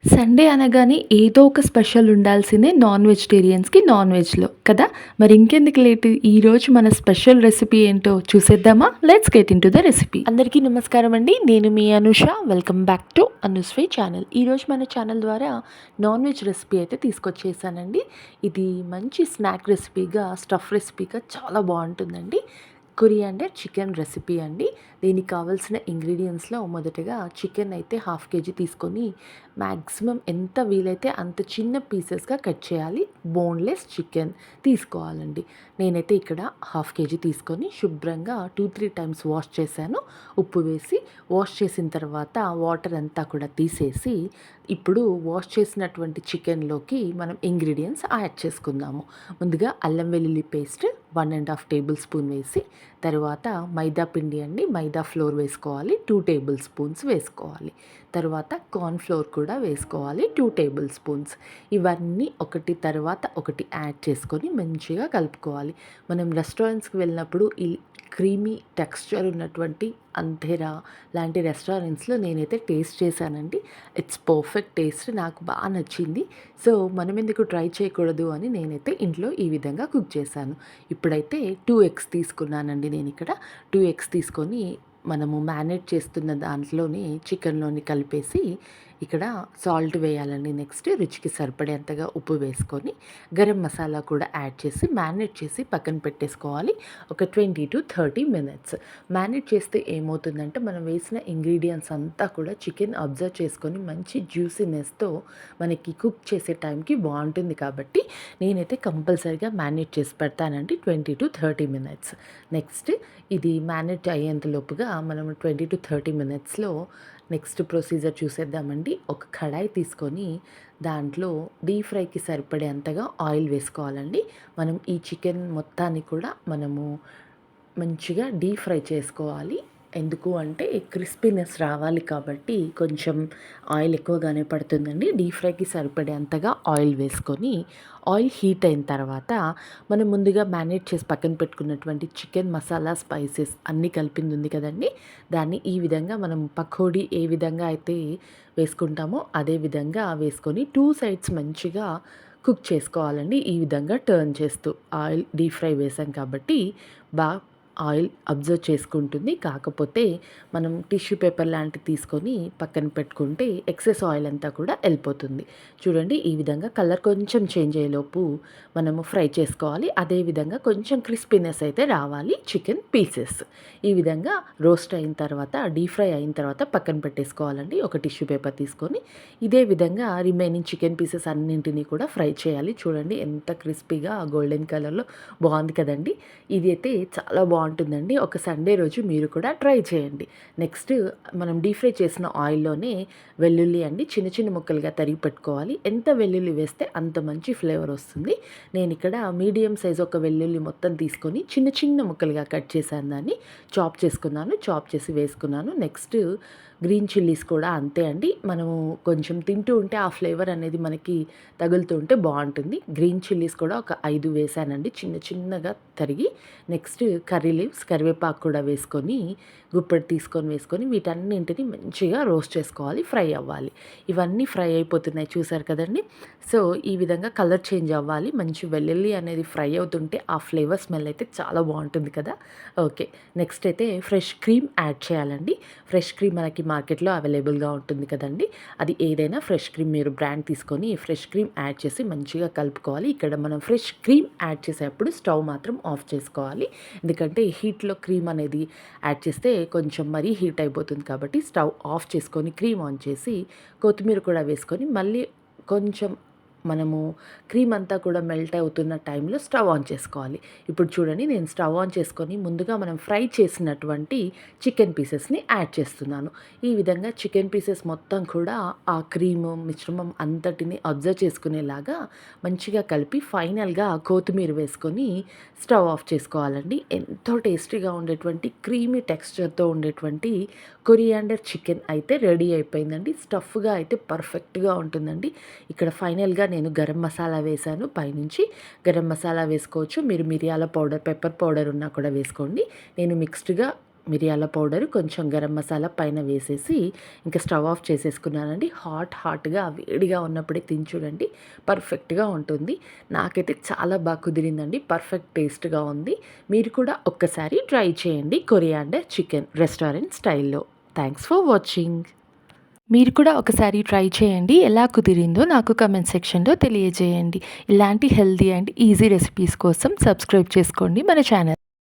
Sunday అనగానే ఏదో ఒక స్పెషల్ ఉండాల్సిందే నాన్ వెజిటేరియన్స్‌కి నాన్ వెజ్‌లో కదా! మరి ఇంకెందుకు లేటు ఈరోజు మన స్పెషల్ రెసిపీ ఏంటో చూసేద్దామా? Let's get into the recipe. అందరికీ నమస్కారం అండి. నేను మీ Anusha. Welcome back to Anushree channel. ఈరోజు మన ఛానల్ ద్వారా నాన్ వెజ్ రెసిపీ అయితే తీసుకొచ్చేసానండి. ఇది మంచి స్నాక్ రెసిపీగా, స్టఫ్ రెసిపీగా చాలా బావుంటుందండి. కొరియాండర్ చికెన్ రెసిపీ అండి. దీనికి కావాల్సిన ఇంగ్రీడియంట్స్‌లో మొదటగా చికెన్ అయితే హాఫ్ కేజీ తీసుకొని మ్యాక్సిమం ఎంత వీలైతే అంత చిన్న పీసెస్‌గా కట్ చేయాలి. బోన్‌లెస్ చికెన్ తీసుకోవాలండి. నేనైతే ఇక్కడ హాఫ్ కేజీ తీసుకొని శుభ్రంగా 2, 3 టైమ్స్ వాష్ చేశాను. ఉప్పు వేసి వాష్ చేసిన తర్వాత వాటర్ అంతా కూడా తీసేసి ఇప్పుడు వాష్ చేసినటువంటి చికెన్‌లోకి మనం ఇంగ్రీడియంట్స్ యాడ్ చేసుకుందాము. ముందుగా అల్లం వెల్లుల్లి పేస్ట్ 1 టేబుల్ స్పూన్ వేసి, తరువాత మైదా పిండి అండి, మైదా ఫ్లోర్ వేసుకోవాలి 2 టేబుల్ స్పూన్స్ వేసుకోవాలి. తరువాత కార్న్ ఫ్లోర్ కూడా వేసుకోవాలి 2 టేబుల్ స్పూన్స్. ఇవన్నీ ఒకటి తర్వాత ఒకటి యాడ్ చేసుకొని మంచిగా కలుపుకోవాలి. మనం రెస్టారెంట్స్‌కి వెళ్ళినప్పుడు ఈ క్రీమీ టెక్స్చర్ ఉన్నటువంటి అంధేరా లాంటి రెస్టారెంట్స్‌లో నేనైతే టేస్ట్ చేశానండి. ఇట్స్ పర్ఫెక్ట్ టేస్ట్, నాకు బాగా నచ్చింది. సో మనం ఎందుకు ట్రై చేయకూడదు అని నేనైతే ఇంట్లో ఈ విధంగా కుక్ చేశాను. ఇప్పుడైతే 2 ఎగ్స్ తీసుకున్నానండి నేనిక్కడ. 2 ఎగ్స్ తీసుకొని మనము మ్యారినేట్ చేస్తున్న దాంట్లోనే చికెన్‌లోని కలిపేసి ఇక్కడ సాల్ట్ వేయాలండి. నెక్స్ట్ రుచికి సరిపడేంతగా ఉప్పు వేసుకొని గరం మసాలా కూడా యాడ్ చేసి మ్యారినేట్ చేసి పక్కన పెట్టేసుకోవాలి. ఒక 20-30 మినిట్స్. మ్యారినేట్ చేస్తే ఏమవుతుందంటే మనం వేసిన ఇంగ్రీడియంట్స్ అంతా కూడా చికెన్ అబ్జర్వ్ చేసుకొని మంచి జ్యూసీనెస్‌తో మనకి కుక్ చేసే టైంకి బావుంటుంది కాబట్టి నేనైతే కంపల్సరీగా మ్యారినేట్ చేసి పెడతానండి 20-30 మినిట్స్. నెక్స్ట్ ఇది మ్యారినేట్ అయ్యేంత లోపుగా మనం 20-30 మినిట్స్‌లో నెక్స్ట్ ప్రొసీజర్ చూసేద్దామండి. ఒక కడాయి తీసుకొని దాంట్లో డీప్ ఫ్రైకి సరిపడేంతగా ఆయిల్ వేసుకోవాలండి. మనం ఈ చికెన్ మొత్తాన్ని కూడా మనము మంచిగా డీప్ ఫ్రై చేసుకోవాలి. ఎందుకు అంటే క్రిస్పీనెస్ రావాలి కాబట్టి కొంచెం ఆయిల్ ఎక్కువగానే పడుతుందండి. డీప్ ఫ్రైకి సరిపడేంతగా ఆయిల్ వేసుకొని ఆయిల్ హీట్ అయిన తర్వాత మనం ముందుగా మ్యారినేట్ చేసి పక్కన పెట్టుకున్నటువంటి చికెన్ మసాలా స్పైసెస్ అన్నీ కలిపింది ఉంది కదండి, దాన్ని ఈ విధంగా మనం పకోడీ ఏ విధంగా అయితే వేసుకుంటామో అదే విధంగా వేసుకొని 2 సైడ్స్ మంచిగా కుక్ చేసుకోవాలండి. ఈ విధంగా టర్న్ చేస్తూ ఆయిల్ డీప్ ఫ్రై వేసాం కాబట్టి బాగా ఆయిల్ అబ్జర్వ్ చేసుకుంటుంది. కాకపోతే మనం టిష్యూ పేపర్ లాంటిది తీసుకొని పక్కన పెట్టుకుంటే ఎక్సెస్ ఆయిల్ అంతా కూడా వెళ్ళిపోతుంది. చూడండి ఈ విధంగా కలర్ కొంచెం చేంజ్ అయ్యేలోపు మనము ఫ్రై చేసుకోవాలి. అదేవిధంగా కొంచెం క్రిస్పీనెస్ అయితే రావాలి చికెన్ పీసెస్. ఈ విధంగా రోస్ట్ అయిన తర్వాత డీప్ ఫ్రై అయిన తర్వాత పక్కన పెట్టేసుకోవాలండి ఒక టిష్యూ పేపర్ తీసుకొని. ఇదే విధంగా రిమైనింగ్ చికెన్ పీసెస్ అన్నింటినీ కూడా ఫ్రై చేయాలి. చూడండి ఎంత క్రిస్పీగా గోల్డెన్ కలర్‌లో బాగుంది కదండి. ఇది అయితే చాలా బాగుంటుందండి. ఒక సండే రోజు మీరు కూడా ట్రై చేయండి. నెక్స్ట్ మనం డీప్ ఫ్రై చేసిన ఆయిల్‌లోనే వెల్లుల్లి అండి చిన్న చిన్న ముక్కలుగా తరిగి పెట్టుకోవాలి. ఎంత వెల్లుల్లి వేస్తే అంత మంచి ఫ్లేవర్ వస్తుంది. నేను ఇక్కడ మీడియం సైజ్ ఒక వెల్లుల్లి మొత్తం తీసుకొని చిన్న చిన్న ముక్కలుగా కట్ చేశాను, దాన్ని చాప్ చేసుకున్నాను. చాప్ చేసి వేసుకున్నాను. నెక్స్ట్ గ్రీన్ చిల్లీస్ కూడా అంతే అండి. మనము కొంచెం తింటూ ఉంటే ఆ ఫ్లేవర్ అనేది మనకి తగులుతూ ఉంటే బాగుంటుంది. గ్రీన్ చిల్లీస్ కూడా ఒక 5 వేసానండి చిన్న చిన్నగా తరిగి. నెక్స్ట్ కర్రీ లీవ్స్, కరివేపాకు కూడా వేసుకొని గుప్పెడు తీసుకొని వేసుకొని వీటన్నింటిని మంచిగా రోస్ట్ చేసుకోవాలి, ఫ్రై అవ్వాలి. ఇవన్నీ ఫ్రై అయిపోతున్నాయి చూసారు కదండి. సో ఈ విధంగా కలర్ చేంజ్ అవ్వాలి. మంచి వెల్లుల్లి అనేది ఫ్రై అవుతుంటే ఆ ఫ్లేవర్ స్మెల్ అయితే చాలా బాగుంటుంది కదా. ఓకే, నెక్స్ట్ అయితే ఫ్రెష్ క్రీమ్ యాడ్ చేయాలండి. ఫ్రెష్ క్రీమ్ మనకి మార్కెట్లో అవైలబుల్గా ఉంటుంది కదండి. అది ఏదైనా ఫ్రెష్ క్రీమ్ మీరు బ్రాండ్ తీసుకొని ఫ్రెష్ క్రీమ్ యాడ్ చేసి మంచిగా కలుపుకోవాలి. ఇక్కడ మనం ఫ్రెష్ క్రీమ్ యాడ్ చేసేటప్పుడు స్టవ్ మాత్రం ఆఫ్ చేసుకోవాలి. ఎందుకంటే హీట్లో క్రీమ్ అనేది యాడ్ చేస్తే కొంచెం మరీ హీట్ అయిపోతుంది కాబట్టి స్టవ్ ఆఫ్ చేసుకొని క్రీమ్ ఆన్ చేసి కొత్తిమీర కూడా వేసుకొని మళ్ళీ కొంచెం మనము క్రీమ్ అంతా కూడా మెల్ట్ అవుతున్న టైంలో స్టవ్ ఆన్ చేసుకోవాలి. ఇప్పుడు చూడండి నేను స్టవ్ ఆన్ చేసుకొని ముందుగా మనం ఫ్రై చేసినటువంటి చికెన్ పీసెస్ని యాడ్ చేస్తున్నాను. ఈ విధంగా చికెన్ పీసెస్ మొత్తం కూడా ఆ క్రీము మిశ్రమం అంతటిని అబ్జర్వ్ చేసుకునేలాగా మంచిగా కలిపి ఫైనల్గా కొత్తిమీర వేసుకొని స్టవ్ ఆఫ్ చేసుకోవాలండి. ఎంతో టేస్టీగా ఉండేటువంటి క్రీమీ టెక్స్చర్తో ఉండేటువంటి కొరియాండర్ చికెన్ అయితే రెడీ అయిపోయిందండి. స్టఫ్గా అయితే పర్ఫెక్ట్గా ఉంటుందండి. ఇక్కడ ఫైనల్గా నేను గరం మసాలా వేశాను పైనుంచి. గరం మసాలా వేసుకోవచ్చు, మీరు మిరియాల పౌడర్, పెప్పర్ పౌడర్ ఉన్నా కూడా వేసుకోండి. నేను మిక్స్డ్గా మిరియాల పౌడర్, కొంచెం గరం మసాలా పైన వేసేసి ఇంకా స్టవ్ ఆఫ్ చేసేసుకున్నానండి. హాట్‌గా వేడిగా ఉన్నప్పుడే తిని చూడండి. పర్ఫెక్ట్‌గా ఉంటుంది. నాకైతే చాలా బాగా కుదిరిందండి. పర్ఫెక్ట్ టేస్ట్‌గా ఉంది. మీరు కూడా ఒక్కసారి ట్రై చేయండి కొరియాండర్ చికెన్ రెస్టారెంట్ స్టైల్‌లో. Thanks for watching. మీరు కూడా ఒకసారి ట్రై చేయండి. ఎలా కుదిరిందో నాకు కామెంట్ సెక్షన్‌లో తెలియజేయండి. ఇలాంటి హెల్తీ అండ్ ఈజీ రెసిపీస్ కోసం సబ్స్క్రైబ్ చేసుకోండి మన ఛానల్.